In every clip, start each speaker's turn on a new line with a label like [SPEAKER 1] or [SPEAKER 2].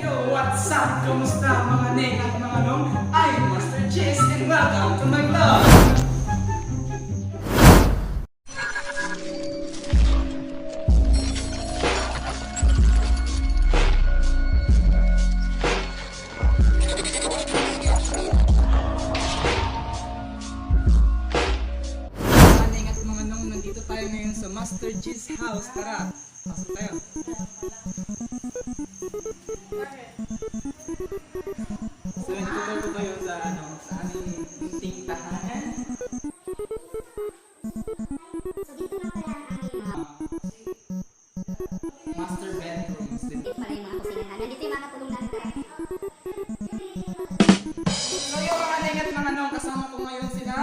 [SPEAKER 1] Yo, what's up? Kumusta mga neng at mga nong? I'm Master Chess and welcome to my vlog! Mga neng at mga nong, nandito tayo ngayon sa Master Chess house. Tara, pasok tayo. So, nagtuturo ko kayo sa aming munting tahanan. Master bedrooms.
[SPEAKER 2] Dito pala yung mga kusinahan. Nandito yung mga tulong natin.
[SPEAKER 1] So, yung mga neng at mga nong, kasama ko ngayon sila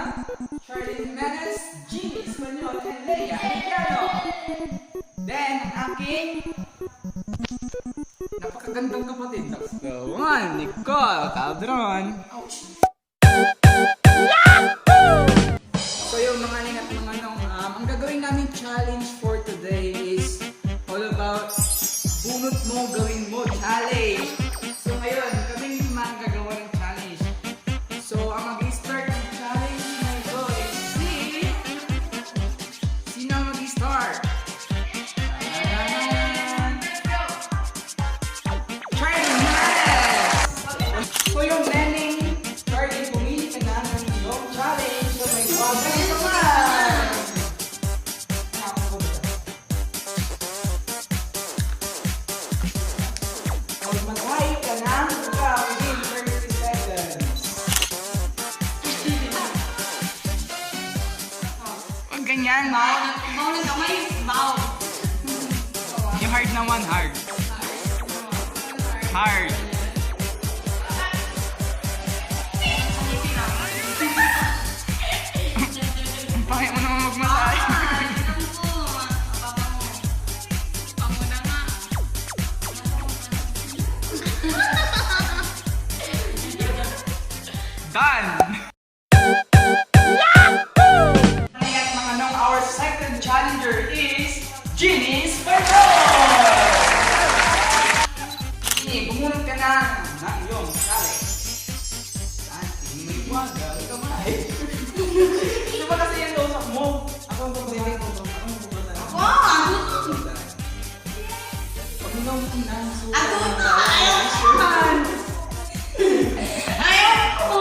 [SPEAKER 1] Charlene Menes, Jeannie, Bunot, and Leia, Inidoro. Then, ang aking napakagandang kapatid na Gawin, Nicole, Cabron. So yung mga ning at mga nong, ang gagawin namin challenge for today is all about bunot mo, gawin mo challenge. So ngayon, kami lima ang gagawa ng challenge. So ang mag-start ng challenge na ito is sino ang mag-start? So yung Neneng, Charlie, pumili ka na ng iyong challenge. So may bagay naman! Mag-hi ka na within 30 seconds. Huwag ganyan, ma.
[SPEAKER 2] Maunang kamay, baw.
[SPEAKER 1] Yung hard naman, hard. Hard. Bakit mo naman magmasay? Done! Mga nong, our second challenger is Jeannie's Bunot! Jeannie, bumunot ka na ng iyong challenge. Saan? May wagal kamay. Ito ba kasi yung tusok mo? Ako ang pagbayaran mo. Ako ang pagbayaran mo. Pag minaw mo kung nang
[SPEAKER 2] Ako na! Ayaw ko! Ayaw ko!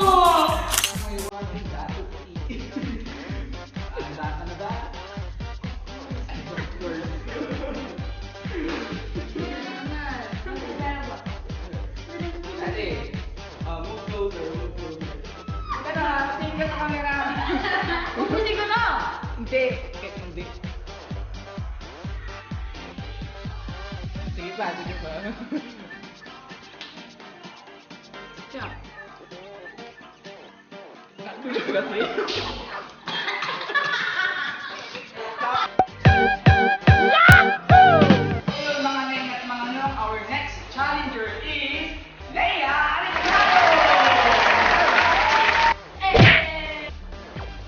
[SPEAKER 1] may wagal dato. Ang data na ba? Ate, move closer, move closer. Ika na, tingin ka sa camera.
[SPEAKER 2] Pupusin ko na!
[SPEAKER 1] Hindi. Kahit hindi. Sige pa, sige pa.
[SPEAKER 2] Siya.
[SPEAKER 1] Nakatulog kasi. Ayun, mga neng at mga nong, our next challenger is Leia Inidoro!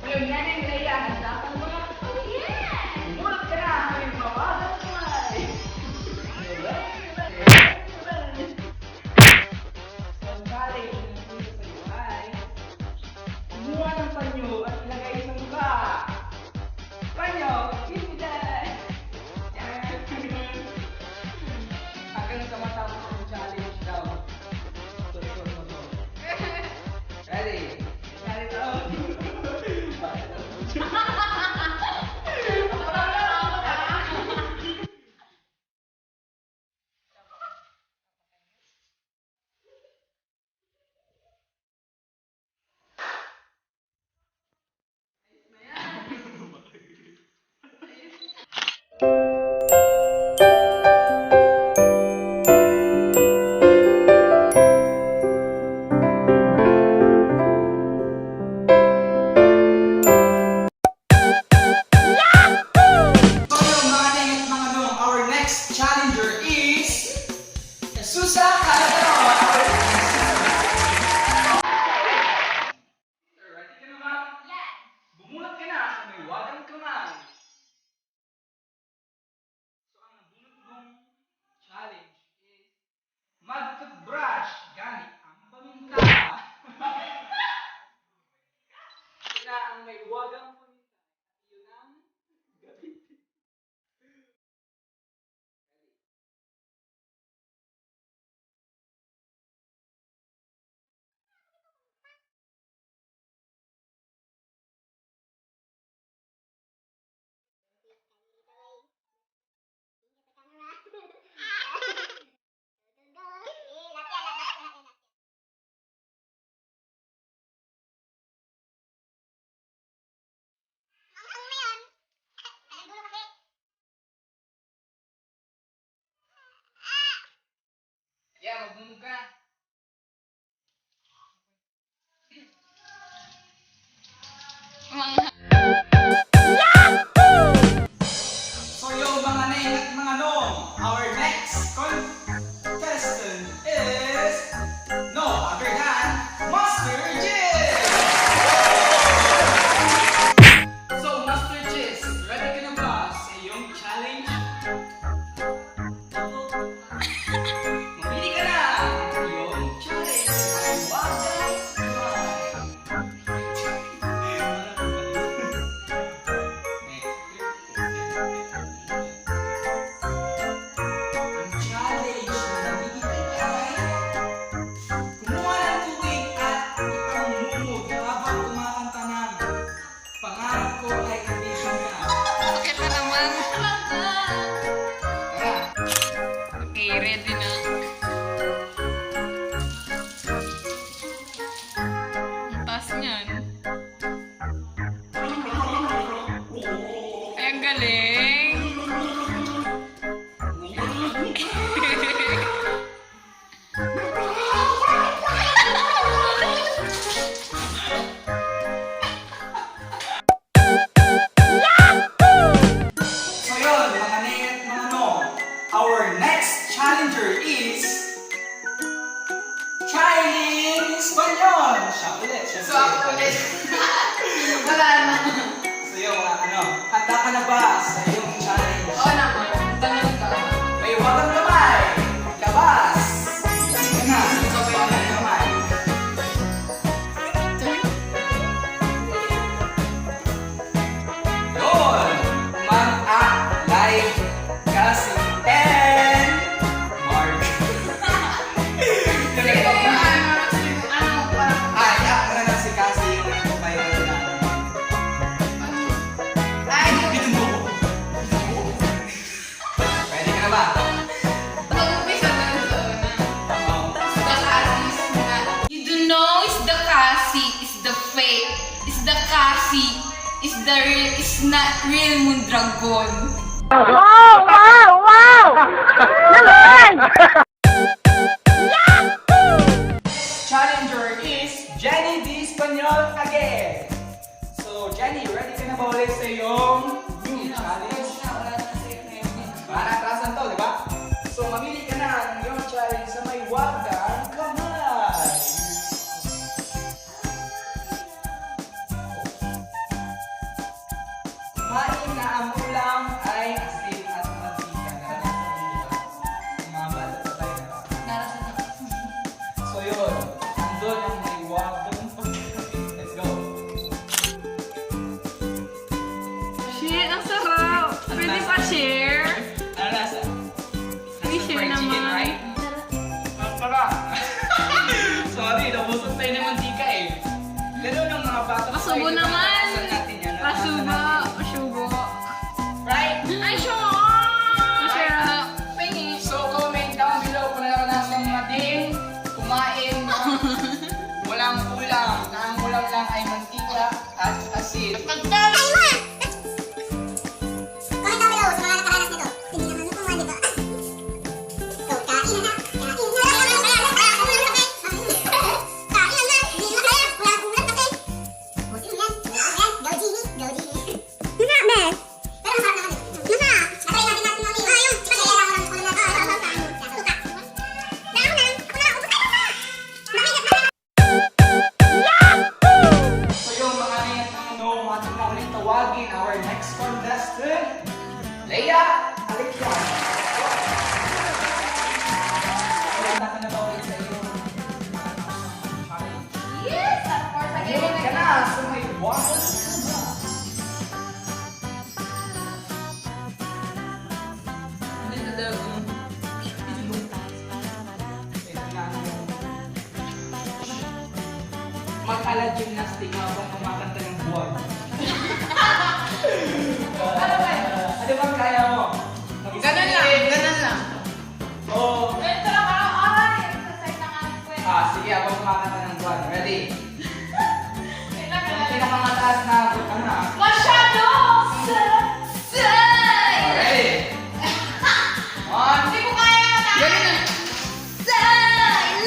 [SPEAKER 1] Ayun, Neneng Leia, handa ka ba?
[SPEAKER 2] Oh, yeah!
[SPEAKER 1] Bumunot ka na, may mawagang kamay. So, ang challenge na dito sa iyo ay kumuha ng panyo at ilagay sa mukha. Panyo, give me that! Hanggang sa matapos ang challenge daw. Tuloy mo to. Ready? Ready daw. challenge is mag-football. So yung mga neng at mga nong, our next contestant is no other than Master Jis! So Master Jis, ready ka na ba sa iyong challenge? Mabili ka na! Iyong challenge ay wagang
[SPEAKER 2] Ready na. Ang taas niyan. Ay, ang galing.
[SPEAKER 1] So yun, mga neng at mga nong, our next challenger is Chinese Espanyol! Siya ulit, siya
[SPEAKER 2] So, ako ulit. Wala na.
[SPEAKER 1] So yun, mga handa ka na ba sa iyong challenge?
[SPEAKER 2] Oo naman. Tanong ka.
[SPEAKER 1] May wagang kamay! Labas! Hindi ka na, wagang kamay. Yun! Mag-a-live kasi 10 Mark.
[SPEAKER 2] Sige, ano, parang...
[SPEAKER 1] Ay, ako na lang si Kasi yung nagpapayaran na.
[SPEAKER 2] Ay,
[SPEAKER 1] Pwede ka na ba?
[SPEAKER 2] mag-umpisa na lang sa una.
[SPEAKER 1] Oo.
[SPEAKER 2] The Kasi is not. You do know it's the Kasi, it's the fake, it's the Kasi, it's the real, it's not real Mondragon.
[SPEAKER 3] Wow! Wow! Wow! Naman!
[SPEAKER 1] Challenger is Jenny D. Espanyol again. So, Jenny, ready ka na ba ulit sa iyong new challenge? Para atrasan to, di ba? So, mamili ka na ng iyong challenge sa may wagang kamay. Kumain na ang ulam ay asin at mantika. Mga bata pa tayo na. So yun, andun ang may wagang pagkain. Let's go.
[SPEAKER 2] Shit, ang sarap! Pwede pa share?
[SPEAKER 1] Ano lasa?
[SPEAKER 2] Uy,
[SPEAKER 1] Lasa
[SPEAKER 2] share
[SPEAKER 1] fried chicken,
[SPEAKER 2] naman.
[SPEAKER 1] right? Ang sarap. Sorry, nabusog tayo ng mantika eh. Ganun ang mga bata pa
[SPEAKER 2] Pasubo
[SPEAKER 1] tayo,
[SPEAKER 2] naman.
[SPEAKER 1] nakakasan natin yan.
[SPEAKER 2] Pasubo,
[SPEAKER 1] Nakakasan natin.
[SPEAKER 2] pasubo.
[SPEAKER 1] Right?
[SPEAKER 2] Ay, sure! Masarap. Pingi.
[SPEAKER 1] So comment down below kung naranasan natin kumain ng walang ulam. Na ang ulam lang ay mantika at asin. So yung mga niyat mga no, ating na ulit tawagin our next contestant, Leia Alexan. Handa ka na ba ulit sa iyo?
[SPEAKER 2] Yes! Of course,
[SPEAKER 1] Handa ka na sa may water. Mag-ala gymnastic habang kumakanta ng buwan. Ano bang kaya mo?
[SPEAKER 2] Ganun lang, ganun lang.
[SPEAKER 1] Oo.
[SPEAKER 2] Ito lang, parang oray. Exercise na nga ko eh.
[SPEAKER 1] Sige, habang kumakanta ng buwan. Ready?
[SPEAKER 2] Kailangan
[SPEAKER 1] Yung
[SPEAKER 2] na.
[SPEAKER 1] pinakamataas na ano na.
[SPEAKER 2] Masyado! Say!
[SPEAKER 1] Ready? One.
[SPEAKER 2] Hindi ko kaya na. Ganun na. Say!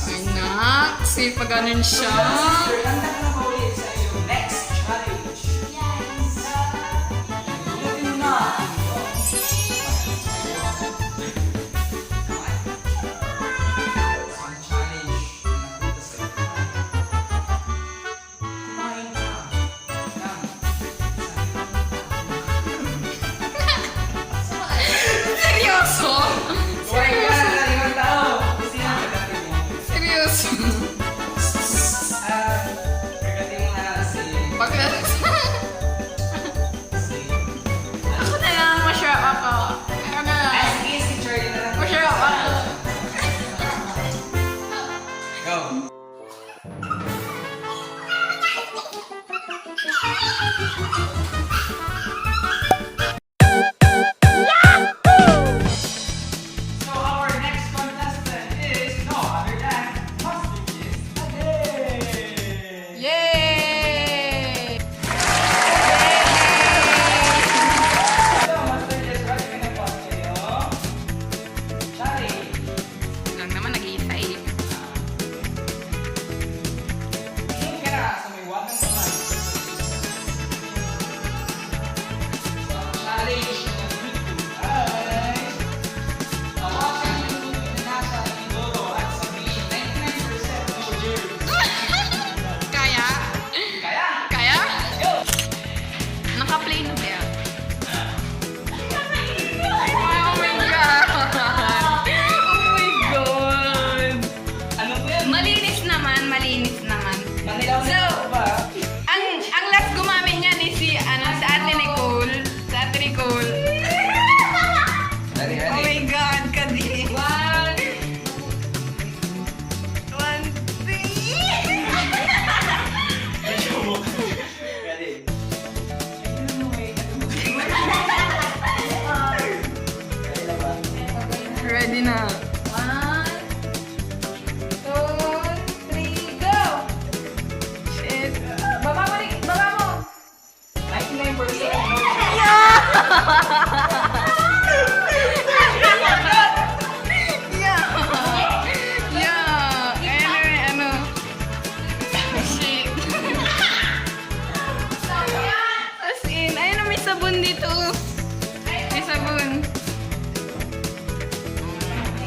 [SPEAKER 2] Anak, kasi pag ganun siya.
[SPEAKER 1] Sister, handa ka na ba ulit sa iyong next challenge? Buti mo na. Isang challenge na napunta sa iyo. Kumain ka ng
[SPEAKER 2] Seryoso?
[SPEAKER 1] kumain ka ng limang tao. Gusto niya kagatin mo.
[SPEAKER 2] Seryoso?
[SPEAKER 1] Kagatin mo na si...
[SPEAKER 2] Ako na lang, ma-share ako. Ako na lang.
[SPEAKER 1] Ay, sige, si Charlie na lang.
[SPEAKER 2] Ma-share ako.
[SPEAKER 1] Go. So our next contestant is no other than Master Kiss again.
[SPEAKER 2] Yay!
[SPEAKER 1] So Master Kiss, ready ka na po sa iyo? Charlie.
[SPEAKER 2] Lang naman nag-iisa eh.
[SPEAKER 1] Tingin ka na sa may wagang kamay. So ang challenge na dito ay hawakan yung tubig na nasa Inidoro at sabihin 99% no germs.
[SPEAKER 2] Kaya?
[SPEAKER 1] Kaya?
[SPEAKER 2] Kaya?
[SPEAKER 1] Go!
[SPEAKER 2] Naka-play na ba? Oh my God! Oh my God!
[SPEAKER 1] Ano po yan?
[SPEAKER 2] Malinis naman, malinis naman.
[SPEAKER 1] Manilaw na
[SPEAKER 2] So,
[SPEAKER 1] ako ba?
[SPEAKER 2] ang last gumamit niya ni si Ate Nicole. Si Ate Nicole.
[SPEAKER 1] Ready,
[SPEAKER 2] Oh my God, kadi. One, three.
[SPEAKER 1] Ready.
[SPEAKER 2] Ready na. One, two, three, go! Shit. Baba mo, baba mo!
[SPEAKER 1] 99% no
[SPEAKER 2] Yeah! Yeah! Ano? Shit. As in, ayun, may sabon dito. May sabon.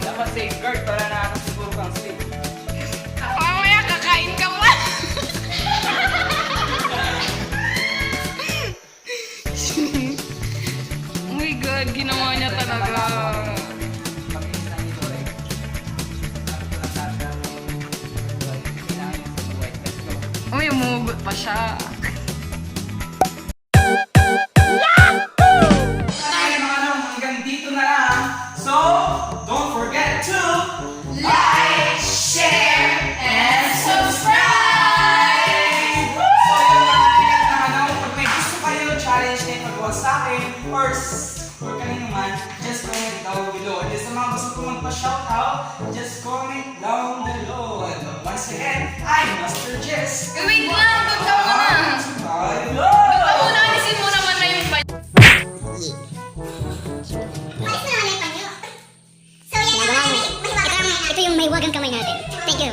[SPEAKER 1] dapat safeguard para nakakasiguro kang safe.
[SPEAKER 2] Mamaya, kakain ka pa. Oh my God, ginawa niya talaga.
[SPEAKER 1] Pag-inis na nito eh.
[SPEAKER 2] Uy, umugot pa siya.
[SPEAKER 1] Ay, mga ano, hanggang dito na lang. So, don't forget to
[SPEAKER 2] Like, share, and subscribe!
[SPEAKER 1] So, yun lang naman ano, pag may gusto kayo challenge na ipagawa sa akin or kanino man, just comment down below. And sa mga gusto ko magpa-shoutout, just comment down below. And once again, I'm Master Jess.
[SPEAKER 2] Wait lang, tugtog mo na.
[SPEAKER 1] Hello!
[SPEAKER 2] Tugtog mo na, alisin mo naman na yung pa-
[SPEAKER 3] Ayos na naman yung panyo. So, yan ang ito yung may wagang kamay natin. Thank you.